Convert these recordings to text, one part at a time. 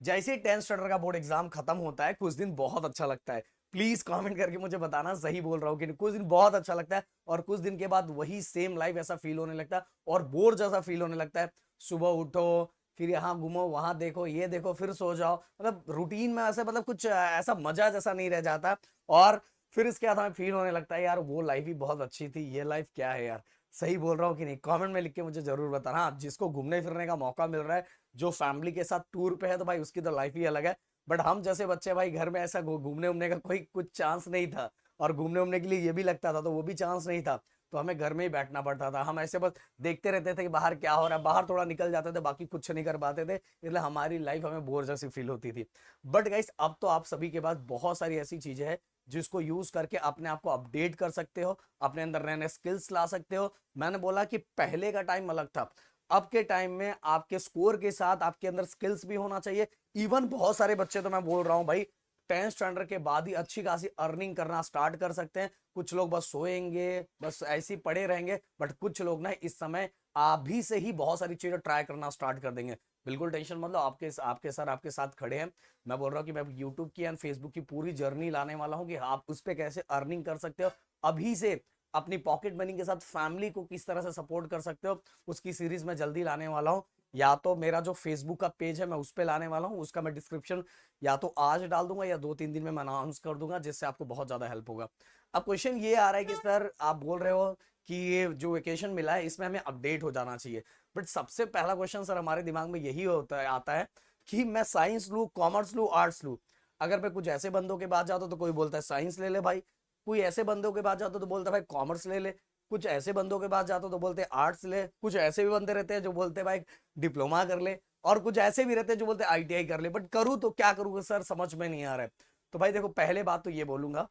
जैसे ही 10th standard का board exam खत्म होता है कुछ दिन बहुत अच्छा लगता है। प्लीज कमेंट करके मुझे बताना सही बोल रहा हूँ कि नहीं। कुछ दिन बहुत अच्छा लगता है और कुछ दिन के बाद वही सेम लाइफ ऐसा फील होने लगता है और बोर जैसा फील होने लगता है। सुबह उठो, फिर यहाँ घूमो वहां देखो ये देखो फिर सो जाओ, मतलब रूटीन में ऐसे मतलब कुछ ऐसा मजा जैसा नहीं रह जाता। और फिर इसके बाद हमें फील होने लगता है यार वो लाइफ ही बहुत अच्छी थी, ये लाइफ क्या है यार। सही बोल रहा हूँ कि नहीं? कमेंट में लिख के मुझे जरूर बताना। हाँ, जिसको घूमने फिरने का मौका मिल रहा है, जो फैमिली के साथ टूर पे है, तो भाई उसकी तो लाइफ ही अलग है। बट हम जैसे बच्चे भाई घर में ऐसा घूमने उमने का कोई कुछ चांस नहीं था, और घूमने उमने के लिए ये भी लगता था तो वो भी चांस नहीं था। तो हमें घर में ही बैठना पड़ता था। हम ऐसे बस देखते रहते थे कि बाहर क्या हो रहा है, बाहर थोड़ा निकल जाते थे, बाकी कुछ नहीं कर पाते थे, इसलिए हमारी लाइफ हमें बोर जैसी फील होती थी। बट गाइस अब तो आप सभी के पास बहुत सारी ऐसी चीजें हैं जिसको यूज करके अपने आप को अपडेट कर सकते हो, अपने अंदर नए नए स्किल्स ला सकते हो। मैंने बोला कि पहले का टाइम अलग था, अब के टाइम में आपके स्कोर के साथ आपके अंदर स्किल्स भी होना चाहिए। इवन बहुत सारे बच्चे तो मैं बोल रहा हूं भाई 10th स्टैंडर्ड के बाद ही अच्छी खासी अर्निंग करना स्टार्ट कर सकते हैं। कुछ लोग बस सोएंगे, बस ऐसे ही पड़े रहेंगे, बट कुछ लोग ना इस समय अभी से ही बहुत सारी चीजें ट्राई करना स्टार्ट कर देंगे। बिल्कुल टेंशन मतलब आपके आपके सर आपके साथ खड़े हैं। मैं बोल रहा हूँ कि मैं यूट्यूब की एंड फेसबुक की पूरी जर्नी लाने वाला हूँ कि आप उस पर कैसे अर्निंग कर सकते हो अभी से, अपनी पॉकेट मनी के साथ फैमिली को किस तरह से सपोर्ट कर सकते हो, उसकी सीरीज मैं जल्दी लाने वाला हूँ। या तो मेरा जो फेसबुक का पेज है मैं उस पर लाने वाला हूँ, उसका मैं डिस्क्रिप्शन या तो आज डाल दूंगा या 2-3 दिन में मैं अनाउंस कर दूंगा, जिससे आपको बहुत ज्यादा हेल्प होगा। अब क्वेश्चन ये आ रहा है कि सर आप बोल रहे हो कि ये जो वेकेशन मिला है इसमें हमें अपडेट हो जाना चाहिए। बट सबसे पहला क्वेश्चन सर हमारे दिमाग में यही होता है आता है कि मैं साइंस लूँ, कॉमर्स लूँ, आर्ट्स लूँ। अगर मैं कुछ ऐसे बंदों के पास जाता हूं तो कोई बोलता है साइंस ले ले भाई, कोई ऐसे बंदों के पास जाता हूं तो बोलता है भाई कॉमर्स ले ले, कुछ ऐसे बंदों के पास जाता हूं तो बोलते हैं आर्ट्स ले, कुछ ऐसे भी बंदे रहते हैं जो बोलते हैं भाई डिप्लोमा कर ले, और कुछ ऐसे भी रहते हैं जो बोलते हैं आईटीआई कर ले। बट करूँ तो क्या करूँ सर, समझ में नहीं आ रहा है। तो भाई देखो पहले बात तो ये बोलूंगा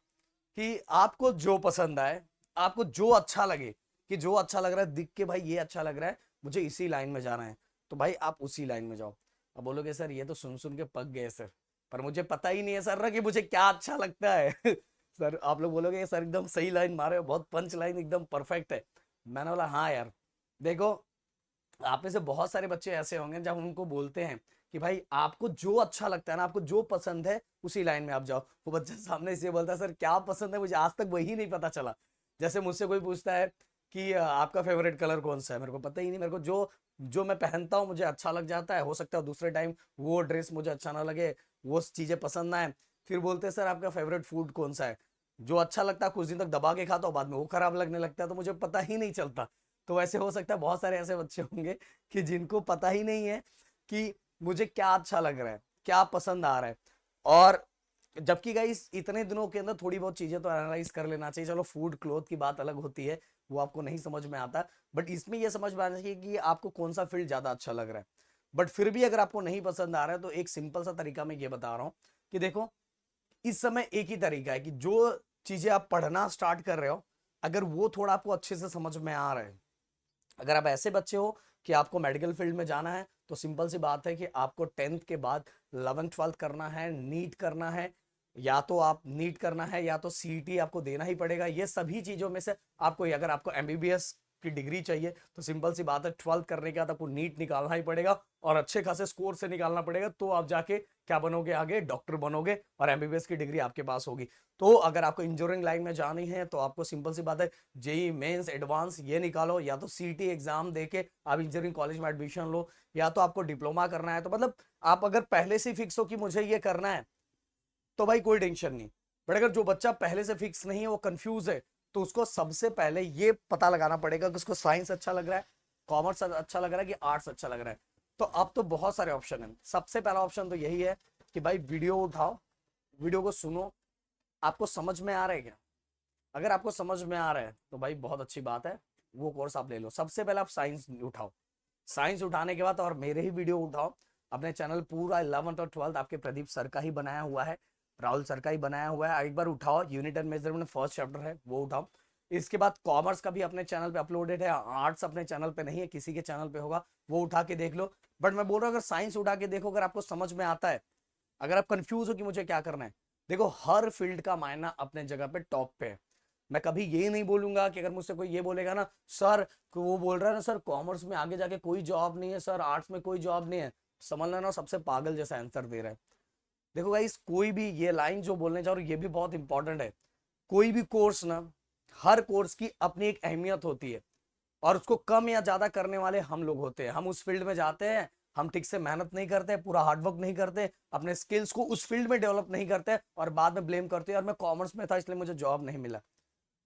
कि आपको जो पसंद आए, आपको जो अच्छा लगे, कि जो अच्छा लग रहा है दिख के भाई ये अच्छा लग रहा है, मुझे इसी लाइन में जाना है, तो भाई आप उसी लाइन में जाओ। अब बोलोगे सर ये तो सुन के पक गए सर, पर मुझे पता ही नहीं है सर ना कि मुझे क्या अच्छा लगता है सर आप लोग बोलोगे सर एकदम सही लाइन मारे हो, बहुत पंच लाइन एकदम परफेक्ट है। मैंने बोला हाँ यार, देखो आप में से बहुत सारे बच्चे ऐसे होंगे जब उनको बोलते हैं कि भाई आपको जो अच्छा लगता है ना, आपको जो पसंद है उसी लाइन में आप जाओ, वो बच्चा सामने से बोलता है सर क्या पसंद है, मुझे आज तक वही नहीं पता चला। जैसे मुझसे कोई पूछता है कि आपका फेवरेट कलर कौन सा है, मेरे को पता ही नहीं। मेरे को जो जो मैं पहनता हूँ मुझे अच्छा लग जाता है, हो सकता है दूसरे टाइम वो ड्रेस मुझे अच्छा ना लगे, वो चीजें पसंद ना आए। फिर बोलते हैं सर आपका फेवरेट फूड कौन सा है, जो अच्छा लगता है कुछ दिन तक दबा के खाता हूँ, बाद में वो खराब लगने लगता है, तो मुझे पता ही नहीं चलता। तो वैसे हो सकता है बहुत सारे ऐसे बच्चे होंगे कि जिनको पता ही नहीं है कि मुझे क्या अच्छा लग रहा है, क्या पसंद आ रहा है। और जबकि गाइस इतने दिनों के अंदर थोड़ी बहुत चीजें तो एनालाइज कर लेना चाहिए। चलो फूड क्लोथ की बात अलग होती है, वो आपको नहीं समझ में आता, बट इसमें ये समझ में आना चाहिए कि आपको कौन सा फील्ड ज्यादा अच्छा लग रहा है। बट फिर भी अगर आपको नहीं पसंद आ रहा है तो एक सिंपल सा तरीका मैं ये बता रहा हूँ कि देखो इस समय एक ही तरीका है कि जो चीजें आप पढ़ना स्टार्ट कर रहे हो, अगर वो थोड़ा आपको अच्छे से समझ में आ रहा है, अगर आप ऐसे बच्चे हो कि आपको मेडिकल फील्ड में जाना है, तो सिंपल सी बात है कि आपको 10th के बाद 11th 12th करना है, नीट करना है। या तो आप नीट करना है या तो सीईटी आपको देना ही पड़ेगा। ये सभी चीजों में से आपको, अगर आपको एमबीबीएस की डिग्री चाहिए तो सिंपल सी बात है 12th करने के बाद आपको नीट निकालना ही पड़ेगा, और अच्छे खासे स्कोर से निकालना पड़ेगा, तो आप जाके क्या बनोगे, आगे डॉक्टर बनोगे और एमबीबीएस की डिग्री आपके पास होगी। तो अगर आपको इंजीनियरिंग लाइन में जानी है तो आपको सिंपल सी बात है जेई मेंस एडवांस ये निकालो, या तो सीटी एग्जाम देके आप इंजीनियरिंग कॉलेज में एडमिशन लो, या तो आपको डिप्लोमा करना है। तो मतलब आप अगर पहले से फिक्स हो कि मुझे ये करना है तो भाई कोई टेंशन नहीं। बट अगर जो बच्चा पहले से फिक्स नहीं है, वो कंफ्यूज है, तो उसको सबसे पहले ये पता लगाना पड़ेगा कि उसको साइंस अच्छा लग रहा है, कॉमर्स अच्छा लग रहा है कि आर्ट्स अच्छा लग रहा है। तो अब तो बहुत सारे ऑप्शन है। सबसे पहला ऑप्शन तो यही है कि भाई वीडियो उठाओ, वीडियो को सुनो, आपको समझ में आ रहा है क्या। अगर आपको समझ में आ रहा है तो भाई बहुत अच्छी बात है, वो कोर्स आप ले लो। सबसे पहले आप साइंस उठाओ, साइंस उठाने के बाद और मेरे ही वीडियो उठाओ। अपने चैनल पूरा 11th और 12th आपके प्रदीप सर का ही बनाया हुआ है, राहुल सर का ही बनाया हुआ है, एक बार उठाओ। Unit and measurement first chapter है वो उठाओ। इसके बाद कॉमर्स का भी अपने चैनल पे अपलोडेड है, आर्ट्स अपने चैनल पे नहीं है, किसी के चैनल पे होगा, वो उठा के देख लो। बट मैं बोल रहा हूँ अगर साइंस उठा के देखो, अगर आपको समझ में आता है, अगर आप कंफ्यूज हो कि मुझे क्या करना है, देखो हर फील्ड का मायना अपने जगह पे टॉप पे है। मैं कभी ये नहीं बोलूंगा कि अगर मुझसे कोई ये बोलेगा ना सर, वो बोल रहा है ना सर कॉमर्स में आगे जाके कोई जॉब नहीं है सर, आर्ट्स में कोई जॉब नहीं है, समझ लेना सबसे पागल जैसा आंसर दे रहा है। देखो गाइस, कोई भी ये लाइन जो बोलने जा रहा हूं ये भी बहुत इंपॉर्टेंट है। कोई भी कोर्स ना, हर कोर्स की अपनी एक अहमियत होती है, और उसको कम या ज्यादा करने वाले हम लोग होते हैं। हम उस फील्ड में जाते हैं, हम ठीक से मेहनत नहीं करते, पूरा हार्डवर्क नहीं करते, अपने स्किल्स को उस फील्ड में डेवलप नहीं करते, और बाद में ब्लेम करते हैं और मैं कॉमर्स में था इसलिए मुझे जॉब नहीं मिला।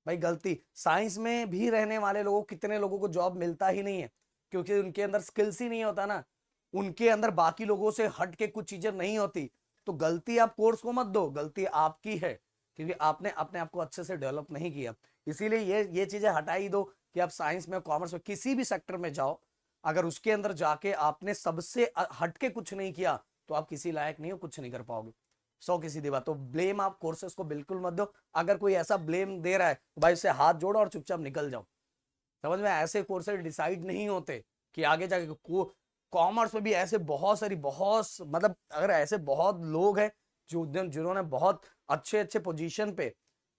भाई गलती, साइंस में भी रहने वाले लोगों, कितने लोगों को जॉब मिलता ही नहीं है, क्योंकि उनके अंदर स्किल्स ही नहीं होता ना, उनके अंदर बाकी लोगों से हट के कुछ चीजें नहीं होती। तो गलती आप कोर्स को मत दो, गलती आपकी है, क्योंकि आपने अपने आप को अच्छे से डेवलप नहीं किया। इसीलिए ये चीजें हटा ही दो कि आप साइंस में, कॉमर्स में, किसी भी सेक्टर में जाओ, अगर उसके अंदर जाके आपने सबसे हट के कुछ नहीं किया तो आप किसी लायक नहीं हो, कुछ नहीं कर पाओगे। सौ की सीधी बात। तो ब्लेम आप कोर्सेस को बिल्कुल मत दो। अगर कोई ऐसा ब्लेम दे रहा है तो भाई उससे हाथ जोड़ो और चुपचाप निकल जाओ। समझ में, ऐसे कोर्सेज डिसाइड नहीं होते कि आगे जाके कॉमर्स में भी ऐसे बहुत सारी, बहुत मतलब अगर ऐसे बहुत लोग हैं जो जिन्होंने बहुत अच्छे अच्छे पोजीशन पे,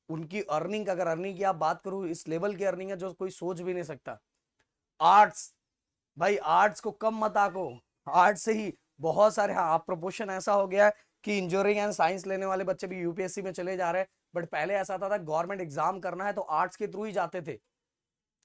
उनकी अर्निंग, अगर अर्निंग की आप बात करूं, इस लेवल की अर्निंग है जो कोई सोच भी नहीं सकता। आर्ट्स, भाई आर्ट्स को कम मत आको, आर्ट्स से ही बहुत सारे, हाँ आप प्रोपोर्शन ऐसा हो गया है कि इंजीनियरिंग एंड साइंस लेने वाले बच्चे भी यूपीएससी में चले जा रहे हैं। बट पहले ऐसा था गवर्नमेंट एग्जाम करना है तो आर्ट्स के थ्रू ही जाते थे।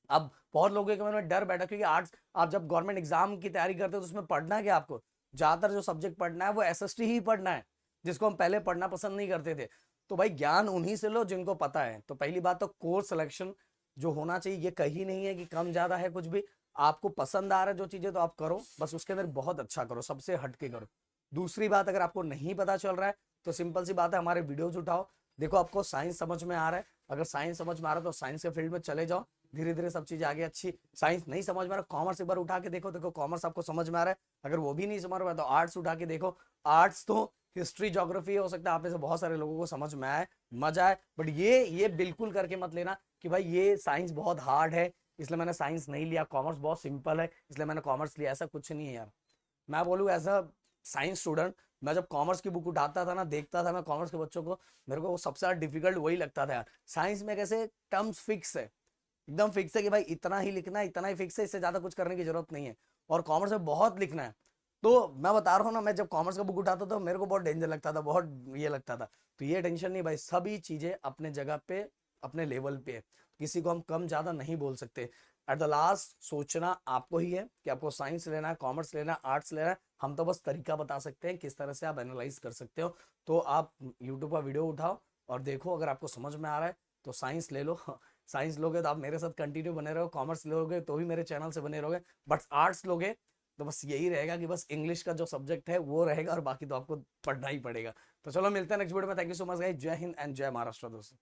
अब बहुत लोगों के मन में डर बैठा, क्योंकि आर्ट्स, आप जब गवर्नमेंट एग्जाम की तैयारी करते हो तो उसमें पढ़ना है क्या आपको, ज्यादातर जो सब्जेक्ट पढ़ना है वो एसएसटी ही पढ़ना है, जिसको हम पहले पढ़ना पसंद नहीं करते थे। तो भाई ज्ञान उन्हीं से लो जिनको पता है। तो पहली बात तो कोर्स सिलेक्शन जो होना चाहिए, ये कहीं नहीं है कि कम ज्यादा है कुछ भी। आपको पसंद आ रहा है जो चीजें तो आप करो, बस उसके अंदर बहुत अच्छा करो, सबसे हटके करो। दूसरी बात, अगर आपको नहीं पता चल रहा है तो सिंपल सी बात है, हमारे वीडियोज उठाओ। देखो आपको साइंस समझ में आ रहा है, अगर साइंस समझ में आ रहा है तो साइंस के फील्ड में चले जाओ, धीरे धीरे सब चीजें आगे अच्छी। साइंस नहीं समझ में आ रहा, कॉमर्स एक बार उठा के देखो, देखो कॉमर्स आपको समझ में आ रहा है। अगर वो भी नहीं समझ रहा है तो आर्ट्स उठा के देखो। आर्ट्स तो हिस्ट्री, ज्योग्राफी, हो सकता है आप में से बहुत सारे लोगों को समझ में आए, मजा आए, बट ये बिल्कुल करके मत लेना कि भाई ये साइंस बहुत हार्ड है इसलिए मैंने साइंस नहीं लिया, कॉमर्स बहुत सिंपल है इसलिए मैंने कॉमर्स लिया। ऐसा कुछ नहीं है यार। मैं बोलूँ एज अ साइंस स्टूडेंट, मैं जब कॉमर्स की बुक उठाता था ना, देखता था मैं कॉमर्स के बच्चों को, मेरे को वो सबसे ज्यादा डिफिकल्ट वही लगता था यार। साइंस में कैसे टर्म्स फिक्स है, एकदम फिक्स है कि भाई इतना ही लिखना है, इतना ही फिक्स है, इससे ज्यादा कुछ करने की जरूरत नहीं है। और कॉमर्स में बहुत लिखना है। तो मैं बता रहा हूँ ना, मैं जब कॉमर्स का बुक उठाता था मेरे को बहुत डेंजर लगता था, बहुत ये लगता था। तो ये टेंशन नहीं भाई, सभी चीजें अपने जगह पे, अपने लेवल पे है, किसी को हम कम ज्यादा नहीं बोल सकते। एट द लास्ट सोचना आपको ही है कि आपको साइंस लेना है, कॉमर्स लेना है, आर्ट्स लेना है। हम तो बस तरीका बता सकते हैं किस तरह से आप एनालाइज कर सकते हो। तो आप यूट्यूब पर वीडियो उठाओ और देखो, अगर आपको समझ में आ रहा है तो साइंस ले लो। साइंस लोगे तो आप मेरे साथ कंटिन्यू बने रहो, कॉमर्स लोगे तो भी मेरे चैनल से बने रहोगे, बट आर्ट्स लोगे तो बस यही रहेगा कि बस इंग्लिश का जो सब्जेक्ट है वो रहेगा और बाकी तो आपको पढ़ना ही पड़ेगा। तो चलो मिलते हैं नेक्स्ट वीडियो में। Thank you so much guys, जय हिंद एंड जय महाराष्ट्र दोस्तों।